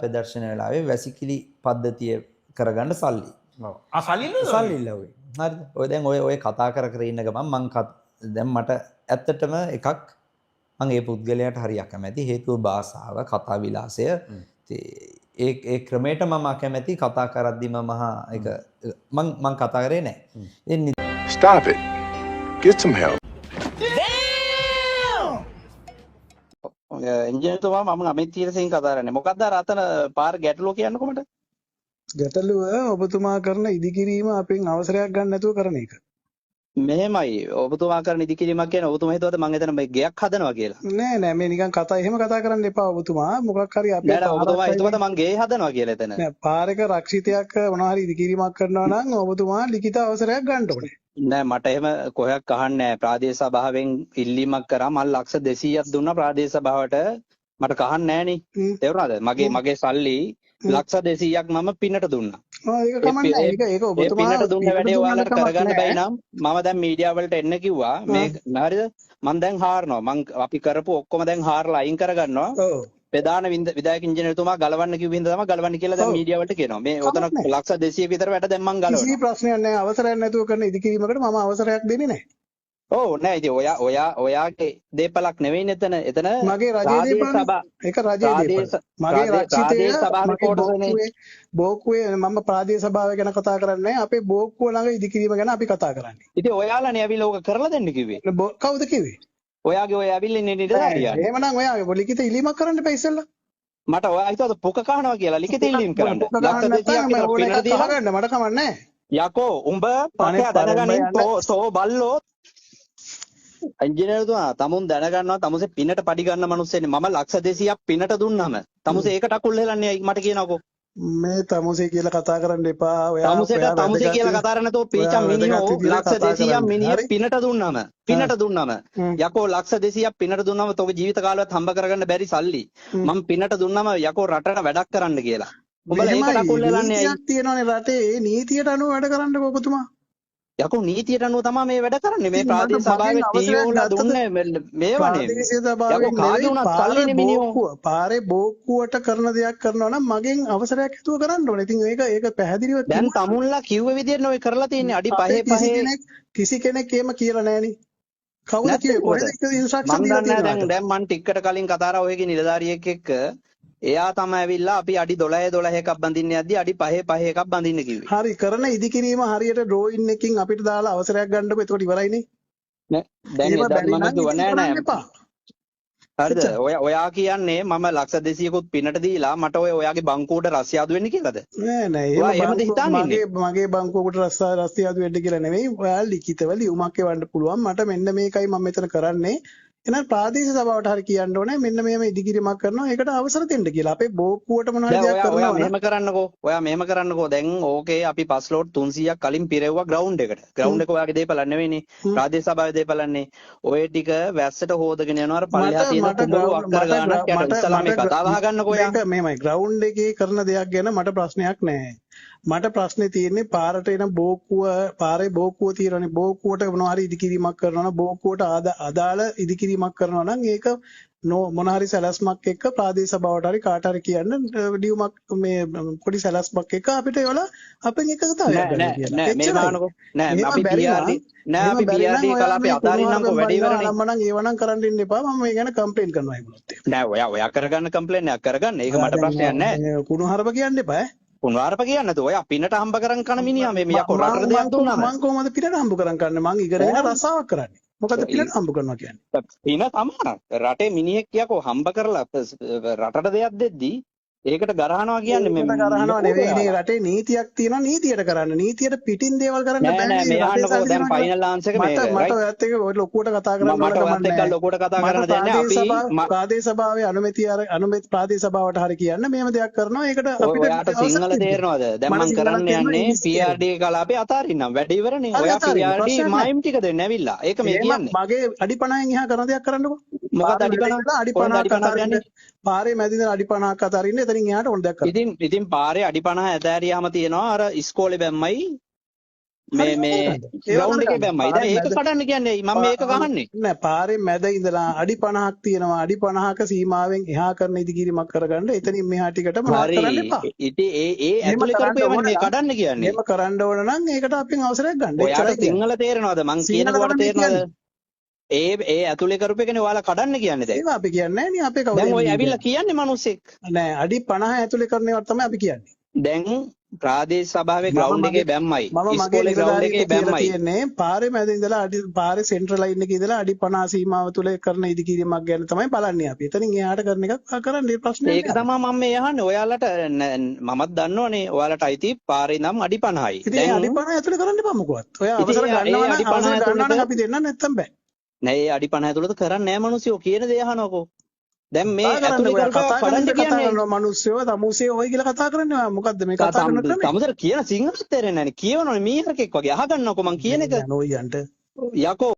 ප්‍රදර්ශන වෙලාවේ වැසිකිලි පද්ධතිය කරගන්න සල්ලි. ඔව්. සල්ලි ඉල්ලුවේ. හරිද? ඔය දැන් ඔය කතා කර ඉන්න ගමන් දැන් මට ඇත්තටම එකක් මම ඒ පුද්ගලයාට හරි අකමැති. හේතුව භාෂාව, කතා විලාසය. ඒ ක්‍රමයට මම අකමැති. කතා කරද්දිම ඒක මම කතා කරේ නැහැ. Stop it. Get some help. එන්ජිනේරුතුමා මම අමිත් තීරසිංහ කතා කරන්නේ. මොකක්ද අර අතන පාර ගැටලුව කියන්නකො මට? ගැටලුව ඔබතුමා කරන ඉදිකිරීම අපෙන් අවසරයක් ගන්න නැතුව කරන එක. මෙහෙමයි. ඔබතුමා කරන ඉදිකිරීමක් කියන්නේ ඔබතුමා හිතුවද මම එතන මේ ගෙයක් හදනවා කියලා? නෑ මේ නිකන් එහෙම කතා කරන්න එපා ඔබතුමා. මොකක් හරි අපේ නෑ ඔබතුමා හිතුවද මම ගේ හදනවා කියලා එතන? නෑ පාරක රක්ෂිතයක් මොනවා හරි ඉදිකිරීමක් කරනවා නම් ඔබතුමා ලිඛිත අවසරයක් ගන්න ඕනේ. නෑ මට එහෙම කොහයක් අහන්නේ නෑ. ප්‍රාදේශ සභාවෙන් ඉල්ලීමක් කරා මම ලක්ෂ 200ක් දුන්නා ප්‍රාදේශ සභාවට. මට කහන්න නෑනේ. තේරුණාද? මගේ සල්ලි ලක්ෂ 200ක් මම පින්නට දුන්නා. ඒක කමන්නේ නෑ. ඒක ඔබතුමා පින්නට දුන්න වැඩේ ඔයාලට කරගන්න බැයි නම් මම දැන් මීඩියා වලට එන්න කිව්වා. මේ හරිද? මම දැන් හාරනවා. අපි කරපු ඔක්කොම දැන් හාරලා අයින් කරගන්නවා. ඔව්. ප්‍රධාන විධායක ඉංජිනේරුතුමා ගලවන්න කිව්ව හින්දා තමයි ගලවන්න කියලා දැන් මීඩියා වලට කියනවා. මේ ඔතන ලක්ෂ 200 විතර වැඩ දැන් මම ගලවනවා. කිසි ප්‍රශ්නයක් නැහැ. අවසරයක් නැතුව කරන ඉදිකිරීමකට මම අවසරයක් දෙන්නේ නැහැ. ඔව් නෑ ඉතින් ඔයාගේ දේපලක් නෙවෙයිනේ එතන මගේ රජයේ දේපල. ඒක රජයේ දේපල. මගේ රක්ෂිතය බෝක්කුවේ මම ප්‍රාදේශ සභාව ගැන කතා කරන්නේ නැහැ. අපේ බෝක්කුව ළඟ ඉදිකිරීම ගැන අපි කතා කරන්නේ. ඉතින් ඔයාලානේ ඇවිල්ලා ඕක කරලා දෙන්න කිව්වේ. කවුද කිව්වේ? ඔයාගේ ඔය ඇවිල්ලා ඉන්නේ නිලධාරියා. එහෙමනම් ඔයාගේ ලිඛිත ඉල්ලීමක් කරන්න එපා ඉස්සෙල්ලා. මට ඔයා හිතුවද පොක කහනවා කියලා ලිඛිත ඉල්ලීම් කරන්න. ලක්ෂ 200ක් විතර පින්නට දීලා ගන්න මට කමක් නැහැ. යකෝ උඹ පකයා දැනගනින් තෝ බල්ලෝ ඉංජිනේරුතුමා තමුන් දැනගන්නවා තමුසේ පින්නට පඩි ගන්න මිනිස්සෙන්නේ මම ලක්ෂ 200ක් පින්නට දුන්නාම තමුසේ ඒකට අකුල් හෙලන්නේ මට කියනකෝ මේ තමුසේ කියලා කතා කරන්න එපා ඔයා තමුසේ කියලා කතා කරන්නේ නැතෝ පීචම් මිනිහෝ ලක්ෂ 200ක් මිනිහ පින්නට දුන්නාම යකෝ ලක්ෂ 200ක් පින්නට දුන්නාම තෝගේ ජීවිත කාලෙවත් හම්බ කරගන්න බැරි සල්ලි මම පින්නට දුන්නාම යකෝ රටට වැඩක් කරන්න කියලා උඹලා ඒකට අකුල් හෙලන්නේ නීතියක් තියෙනවානේ රටේ ඒ නීතියට අනුව වැඩ කරන්නකෝ ඔබතුමා යකෝ නීතියට අනුව තමයි මේ වැඩ කරන්නේ මේ ප්‍රාදේශ සභාවේ ටීවෝලා දුන්නේ මේවනේ යකෝ කාගේ උනත් සල්ලිනේ මිනිහෝ පාරේ බෝක්කුවට කරන දෙයක් කරනවා නම් මගෙන් අවසරයක් හිතුව කරන්න ඕනේ. ඉතින් ඒක පැහැදිලිව දැන් තමුන්ලා කිව්ව විදියට ඔය කරලා තියෙන්නේ අඩි 5 කිසි කෙනෙක් එහෙම කියලා නැහෙනි. කවුද කිව්වේ? කොහෙද ඉන්ස්ට්‍රක්ෂන් දීලා තියෙන්නේ? දැන් මම ටිකකට කලින් කතා කරා ඔයගේ නිලධාරියෙක් එක්ක එයා තමයි ඇවිල්ලා අපි අඩි 12 එකක් බඳින්න යද්දි අඩි 5 එකක් බඳින්න කිව්වේ. හරි කරන ඉදිකිරීම හරියට ඩ්‍රෝයින් එකකින් අපිට දාලා අවසරයක් ගන්නකො එතකොට ඉවරයිනේ. නෑ දැන් මම කිව්ව නෑ. හරිද? ඔයා කියන්නේ මම ලක්ෂ 200කුත් පින්නට දීලා මට ඔයාගේ බංකුවට රස්තියාදු වෙන්න කියලාද? නෑ මගේ බංකුවට රස්තියාදු වෙන්න කියලා නෙමෙයි. ඔයා ලිඛිතව ලියුමක් එවන්න පුළුවන්. මට මෙන්න මේකයි මම මෙතන කරන්නේ. එහෙනම් ප්‍රාදේශ සභාවට හරි කියන්න ඕනේ මෙන්න මෙහෙම ඉදිකිරීමක් කරනවා ඒකට අවසර දෙන්න කියලා. අපේ බෝක්කුවට මොනවා හරි දෙයක් කරනවා. ඔයා මෙහෙම කරන්නකෝ. දැන් ඕකේ අපි 5 ලෝට් 300ක් කලින් පිරෙව්වා ග්‍රවුන්ඩ් එකට. ග්‍රවුන්ඩ් එක ඔයාගේ දේපලක් නෙවෙයිනේ. ප්‍රාදේශ සභාවේ දේපලන්නේ. ඔය ටික වැස්සට හොදගෙන යනවා අර පල්ලෙහා තියෙන කුඹුරු අක්කර ගන්නක් යට ඉස්සලා මේ කතාව අහගන්නකෝ යා. මේක මෙහෙමයි ග්‍රවුන්ඩ් එකේ කරන දෙයක් ගැන මට ප්‍රශ්නයක් නැහැ. මට ප්‍රශ්නේ තියෙන්නේ පාරට එන පාරේ බෝක්කුව තියෙනනේ බෝක්කුවට මොනවා හරි ඉදිකිරීමක් කරනවා නම් බෝක්කුවට අදාළ ඉදිකිරීමක් කරනවා නම් ඒක මොන හරි සැලැස්මක් එක්ක ප්‍රාදේශ සභාවට හරි කාට හරි කියන්න ඩියුමක් මේ පොඩි සැලැස්මක් එක්ක අපිට ඒවල අපෙන් එක කතාවක් ගන්න කියලා. මේ මානකෝ නෑ අපි PRD කලාපේ අතාරින්නම්කෝ වැඩි ඉවරනේ. මම නම් ඒව නම් කරන්න ඉන්න එපා. මම මේ ගැන කම්ප්ලේන්ට් කරනවා ඒගොල්ලොත්. නෑ ඔයා කරගන්න කම්ප්ලේන්ට් එකක් කරගන්න. ඒක මට ප්‍රශ්නයක් නෑ. කුණු හරප කියන්න එපා ඈ. කුණාරප කියන්නේ නැතුව ඔය පින්නට හම්බ කරන් කන මිනිහා මේ යකෝ රටට දෙයක් දුන්නාම මං කොහොමද පින්නට හම්බ කරන් කන්නේ මං ඉගෙනගෙන රසාවක් කරන්නේ මොකද පින්නට හම්බ කරනවා කියන්නේ පින තමයි රටේ මිනිහෙක් යකෝ හම්බ කරලා රටට දෙයක් දෙද්දි ඒකට ගරහනවා කියන්නේ මේ ගරහනවා නෙවෙයිනේ රටේ නීතියක් තියෙනවා නීතියට කරන්න නීතියට පිටින් දේවල් කරන්න බෑ නෑ මේ අහන්නකෝ දැන් ෆයිනල් ආන්සර් එක මේ මට ඔයත් එක ඔය ලොකුවට කතා කරන්න මට ඔයත් එක්ක ලොකුවට කතා කරන්න දෙන්නේ අපි ප්‍රාදේශ සභාවේ අනුමැති ප්‍රාදේශ සභාවට හරි කියන්න මෙහෙම දෙයක් කරනවා ඒකට අපිට ඔයාට සිංහල තේරෙනවද දැන් මම කරන්න යන්නේ PRD කලාපේ අතාරින්නම් වැඩ ඉවරනේ ඔයා PRD මයිම් ටික දෙන්න ඇවිල්ලා ඒක මේ කියන්නේ මගේ අඩි 50න් එහා කරන දෙයක් කරන්නකෝ මොකද අඩි 50 කියන්නේ පාරේ මැදින් අඩි 50ක් අතරින් එතනින් එහාට ඕන දෙයක් කරන්න. ඉතින් පාරේ අඩි 50 ඇතෑරියාම තියෙනවා අර ඉස්කෝලේ බැම්මයි මේ ග්‍රවුන්ඩ් එකේ බැම්මයි. දැන් ඒක කඩන්න කියන්නේ ඇයි? මම මේක ගහන්නේ. නෑ පාරේ මැද ඉඳලා අඩි 50ක් තියෙනවා. අඩි 50ක සීමාවෙන් එහා කරන ඉදිකිරීමක් කරගන්න එතනින් මෙහා ටිකට මොනවද කරන්න එපා. ඉතින් ඒ ඇතුලේ කරපේවනේ මේ කඩන්න කියන්නේ. එහෙම කරන්න ඕන නම් ඒකට අපෙන් අවසරයක් ගන්න. ඔයාලට සිංහල තේරෙනවද? මං කියනකොට තේරෙනවද? ඒ ඇතුලේ කරපු එකනේ ඔයාලා කඩන්න කියන්නේ දැන්. ඒක අපි කියන්නේ නෑ නේ අපේ කවුද. දැන් ඔය ඇවිල්ලා කියන්නේ මිනිස්සෙක්. නෑ අඩි 50 ඇතුලේ කරන ඒවා තමයි අපි කියන්නේ. දැන් ප්‍රාදේශ සභාවේ ග්‍රවුන්ඩ් එකේ බැම්මයි. මම මගේ ඉස්කෝලේ ග්‍රවුන්ඩ් එකේ බැම්මයි. කියන්නේ පාරේ මැද ඉඳලා අඩි පාරේ සෙන්ට්‍රල් ලයින් එකේ ඉඳලා අඩි 50 සීමාව තුල කරන ඉදිකිරීමක් ගැන තමයි බලන්නේ අපි. එතනින් එහාට කරන එකක් කරන්නේ ප්‍රශ්නේ. ඒක තමයි මම මේ අහන්නේ. ඔයාලට මමත් දන්නවනේ. ඔයාලට අයිති පාරේ නම් අඩි 50යි. දැන් අඩි 50 ඇතුලේ කරන්න එපා මොකවත්. ඔය අවසර ගන්නවා නම් අපි දෙන්න නැත්තම් බෑ. නෑ ඒ අඩි 50 ඇතුළත කරන්නේ නෑ මිනිස්සු කියන දේ අහනකො. දැන් මේ ඇතුලේ කරපුවා කඩන්න කියන්නේ මිනිස්සු තමුසේ ඔය කියලා කතා කරන්නේ මොකද්ද මේ කතා කරන ක්‍රමය? තමුසර කියන සිංහලත් තේරෙන්නේ නැහැ නේ. කියවනෝනේ මීහරකෙක් වගේ අහගන්නකො මං කියන එක. නෝයියන්ට යකෝ